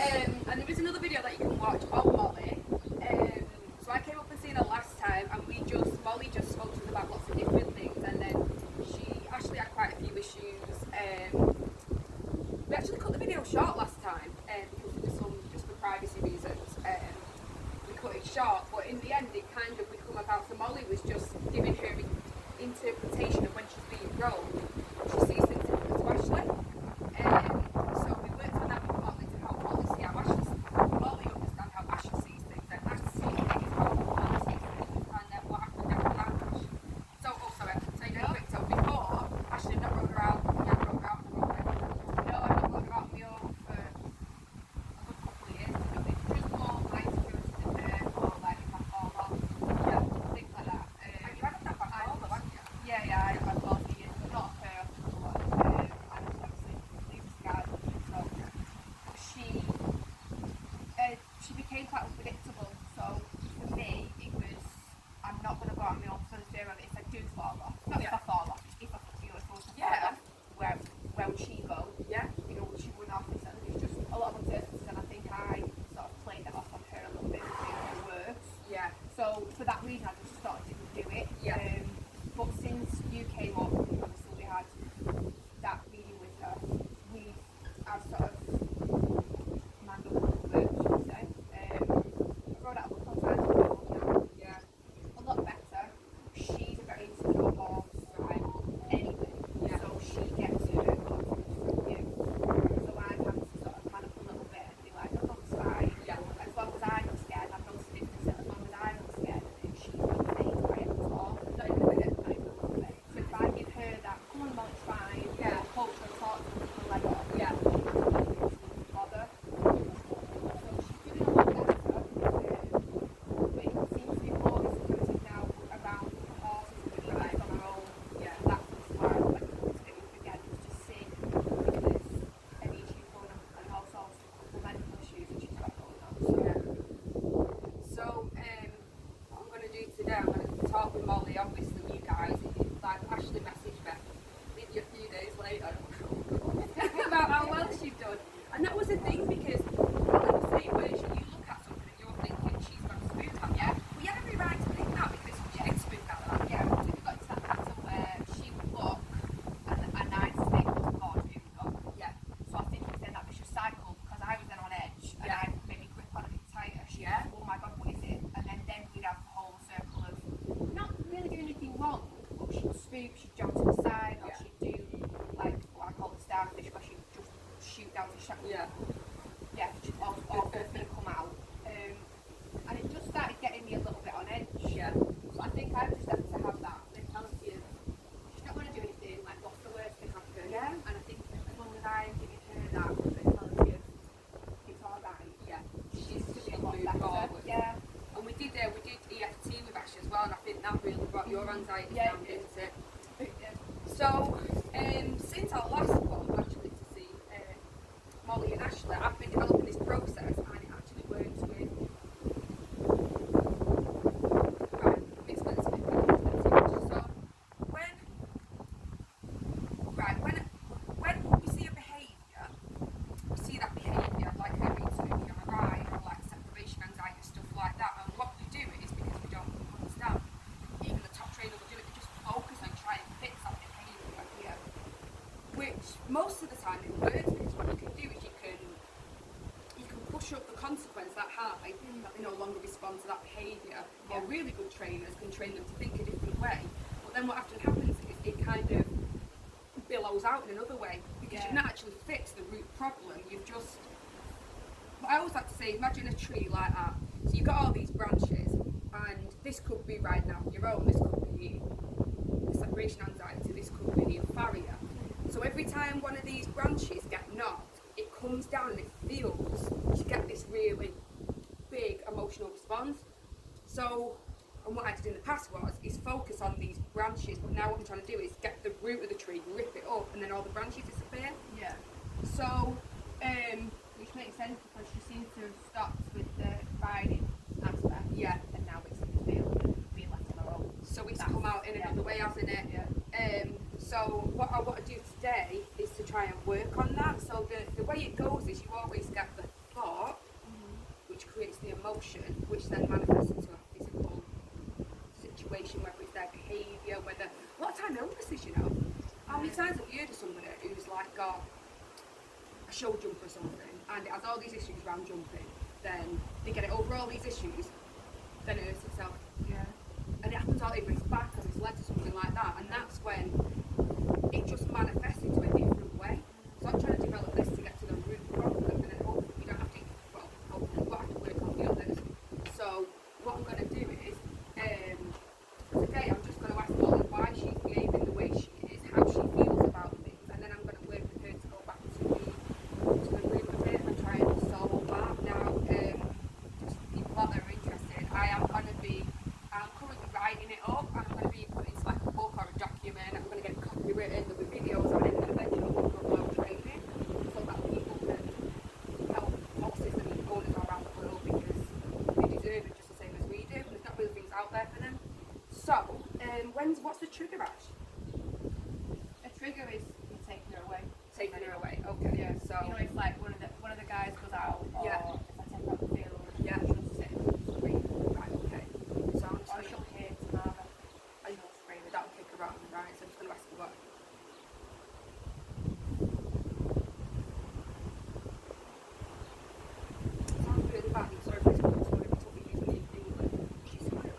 And there is another video that you can watch of Molly. So I came up and seen her last time, and Molly just spoke to us about lots of different things, and then Ashley had quite a few issues. We actually cut the video short last time because there was some, just for privacy reasons. We cut it short, but in the end it kind of become about, so Molly was just giving her interpretation of when she's being grown. She sees things different to Ashley. So we worked on that with Molly to help Molly see how Molly understand how Ashley sees things, and Ashley sees things how Molly sees things, and then what happened after that. So, so before, Ashley had not wrote her out, he had wrote her out, and I wrote her out. No, I've not wrote her out me over for a good couple of years, to be honest. Just more like security in there, or like if I fall off, things like that. And you had that back over, haven't you? Yeah, I've had both for years, but not her, another one. And obviously, these scars, so she became quite unpredictable. So for me, it was, I'm not going to go on my own for the fear of it if I do fall off. Not if I fall off, if I fall off, where would she go? Yeah. You know, would she run off? And it's just a lot of uncertainties, and I think I sort of played that off on her a little bit to make it worse. Yeah. So for that reason, I just sort of didn't do it. Yeah. But since you came up, obviously we had that meeting with her, I've sort of manned up a little bit, should we say. I wrote out a couple of times now. Yeah. A lot better. She's a very insecure horse, right? Anyway. Yeah. So she gets her confidence from you. So I've had to sort of man up a little bit and be like, no, it's fine. Yeah. As long as I'm not scared, I've noticed a difference. As long as I'm not scared, and she's not phased by it at all. Not even a minute. Not even a little bit. So if I give her that, come on, Mom, it's fine. Yeah. Coach her, talk to her, people like that. Yeah. Bother. So she's doing a lot better. But it seems to be more insecurity now around the horses and the rides on her own. Yeah. That's why I like to do it again, is to see if there's any issues going on, and also the medical issues that she's got going on. So, yeah. So, what I'm going to do today, I'm going to talk with Molly, obviously you guys, like Ashley messaged me, maybe a few days later, about how well she's done. And that was the thing, because Molly was saying, where you look at something and you're thinking she's got a spook at, yeah? Well, you have every right to think that, because she did spook at that. Yeah, so we got to that pattern where she would look and I'd think, oh, here we go. Yeah. So I think it was then that vicious cycle, because I was then on edge, and I'd maybe grip on a bit tighter. She'd go, oh my God, what is it? And then we'd have the whole circle of not really doing anything wrong, but she'd spook, she'd jump to the side, or she'd do like what I call the starfish, where she'd just shoot down the shadow. Yeah. Yeah, or feet come out. And it just started getting me a little bit on edge. Yeah. So I think I just have to have that mentality of she's not going to do anything, like what's the worst can happen? Yeah. And I think as long as I'm giving her that mentality of it's alright, yeah, she's going to be a lot better. Forward. Yeah. And we did EFT with Ashley as well, and I think that really brought your anxiety down, didn't it? So, since our last one, actually, to see Molly and Ashley, I've been developing this process, and it actually works with when we see a behaviour, we see that behaviour, like her being spooky on a ride, or like separation anxiety, stuff like that, and what we do it is because we don't understand. Even the top trainer will do it, they just focus on trying to fix that behaviour. Yeah. Which most of the time it works, because what you can do is you can push up the consequence that high, that they no longer respond to that behaviour. Or really good trainers can train them to think a different way. But then what often happens is it kind of billows out in another way, because you've not actually fixed the root problem. You've just, but I always like to say, imagine a tree like that. So you've got all these branches, and this could be right now your own, this could be the separation anxiety, this could be a farrier. So every time one of these branches get knocked, it comes down and it feels, you get this really big emotional response. So, and what I did in the past is focus on these branches, but now what I'm trying to do is get the root of the tree, rip it up, and then all the branches disappear. Yeah. So, which makes sense, because she seems to have stopped with the riding aspect. Yeah. And now it's being left on her own. So it's come out in another way, hasn't it? Yeah. So what I want to do today is to try and work on that. So the way it goes is you always get the thought, creates the emotion, which then manifests into a physical situation, whether it's their behaviour, whether a lot of time illnesses, you know. How many times have you heard of somebody who's like got a show jump or something, and it has all these issues around jumping, then they get it over all these issues, then it hurts itself. Yeah. And it happens all over his back or his legs or something like that, and that's when it just manifests into a different way. So I'm trying to develop this to get to the root problem, and then hopefully we don't have to, well, hopefully we won't have to work on the others. So what I'm going to do is, today I'm just going to ask Molly why she's behaving the way she is, how she feels about things, and then I'm going to work with her to go back to the root of it and try and solve that. Now, just for people out there who are interested, I'm currently writing it up, and I'm going to be putting it like a book or a document. I'm going to get it copywritten, there'll be videos on it, and eventually we'll go out training so that people can help horses and owners around the world, because they deserve it just the same as we do, and there's not really things out there for them. So, what's the trigger, Ash? A trigger is taking her away. Taking her away, okay. Yeah. So, you know, it's like one of the guys goes out, or Yeah. if I take out the field, Yeah. she'll sit and scream. right, okay. So I'm just Or going she'll to, hear Tamara and she'll scream. that'll kick her out, right? So I'm just going to ask you what. Sounds really bad. I'm sorry if it's going to be using the English. She's sorry,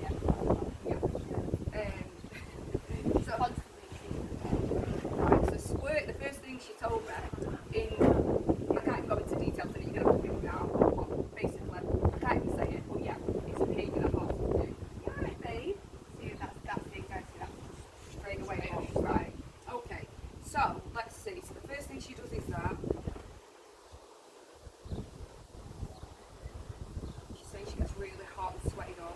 Yeah. yeah. So, Constantly. right, so Squirt, the first thing she told me, I can't even go into details, so you're going to have to figure it out, but basically, I can't even say it, but yeah, it's a behaviour that horses do. Yeah, right, babe. See, that's the exact that's Straight away, right. Okay, so, let's see. So the first thing she does is that. She's saying she gets really hot and sweaty though.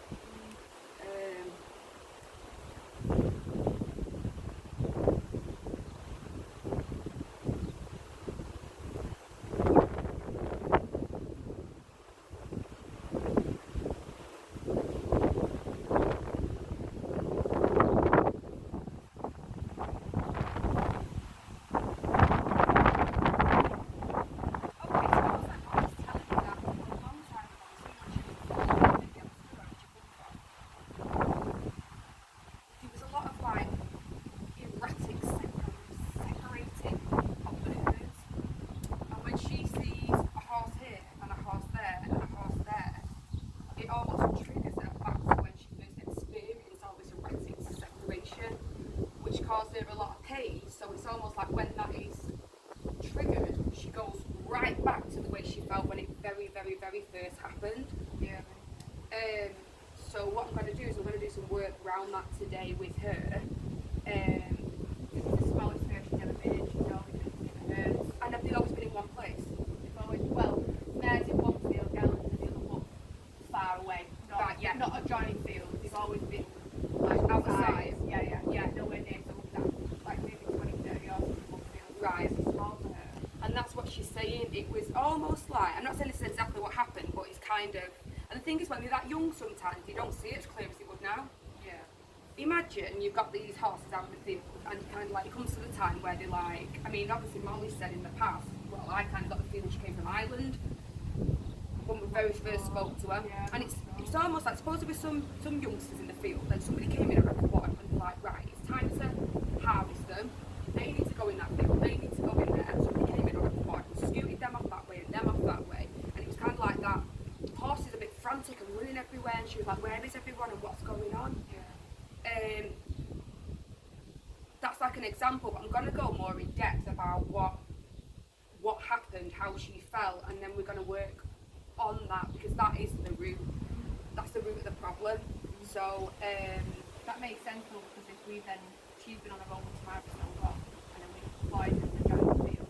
There was a lot of like erratic separating of the herds, and when she sees a horse here and a horse there and a horse there, it almost triggers her back to when she first experienced all this erratic separation, which caused her a lot of pain. So it's almost like when that is triggered, she goes right back to the way she felt when it very, very, very first happened. Yeah. So what I'm going to do is I'm going to do some work around that today with her. This is the smallest herd she's ever been in. She's always been in different herds. And have they always been in one place? They've always, well, mares in one field, Ellen in the other one, far away. Not, Right, yeah. Not adjoining fields. They've always been Like outside? Yeah, nowhere near. So that, like maybe 20, 30 yards from one field. Right. It's small for her. And that's what she's saying. It was almost like, I'm not saying this is exactly what happened, but it's kind of, and the thing is when they're that young sometimes, you don't see it as clear as you would now. Yeah. Imagine you've got these horses out in the field, and you kind of like, it comes to the time where they're like, I mean, obviously Molly said in the past, well, I kind of got the feeling she came from Ireland when we very first spoke to her. Yeah. And it's almost like, suppose there were some youngsters in the field, and somebody came in at a quarter and they're like, right, it's time to harvest them. They need to go in that field, they need to go in there. And somebody came in on a quad and scooted them off that way and them off that way. And it was kind of like that. The horse is a bit frantic and running everywhere, and she was like, where is everyone and what's going on? Yeah. That's like an example, but I'm going to go more in depth about what happened, how she felt, and then we're going to work on that, because that is the root. That's the root of the problem. So, That makes sense though, because if she's been on her own with Tamara for so long, and then we applied in the giant field,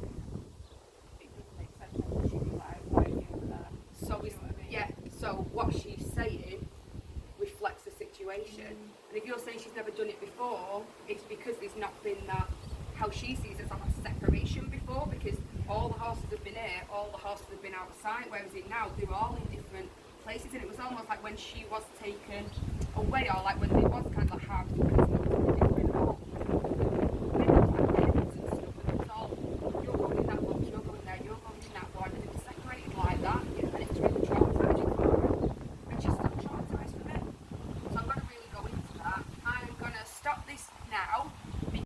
it doesn't make sense then she'd be like, why are you over there? so You know what I mean? yeah. So what she's saying reflects the situation. And if you're saying she's never done it before, it's because there's not been that, how she sees it, as like a separation before, because all the horses have been here, all the horses have been outside, whereas it now, they're all in different places, and it was almost like when she was taken away, or like when it was kind of like hard to get to different homes, and it was like pens and stuff, and it was all, you're going in that box, you're going there, you're going in that one, and it was separated like that.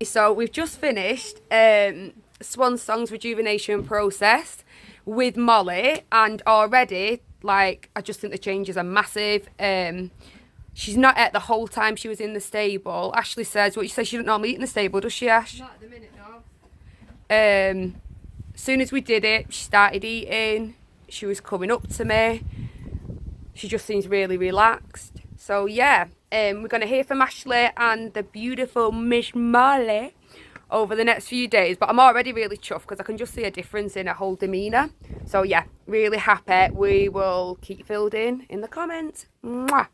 So we've just finished Swan Song's rejuvenation process with Molly, and already, like, I just think the changes are massive. She's not ate the whole time she was in the stable. Ashley says, what she says, she doesn't normally eat in the stable, does she, Ash? Not at the minute, no. As soon as we did it, she started eating. She was coming up to me. She just seems really relaxed. So yeah, we're going to hear from Ashley and the beautiful Miss Molly over the next few days. But I'm already really chuffed because I can just see a difference in her whole demeanour. So yeah, really happy. We will keep filled in the comments. Mwah.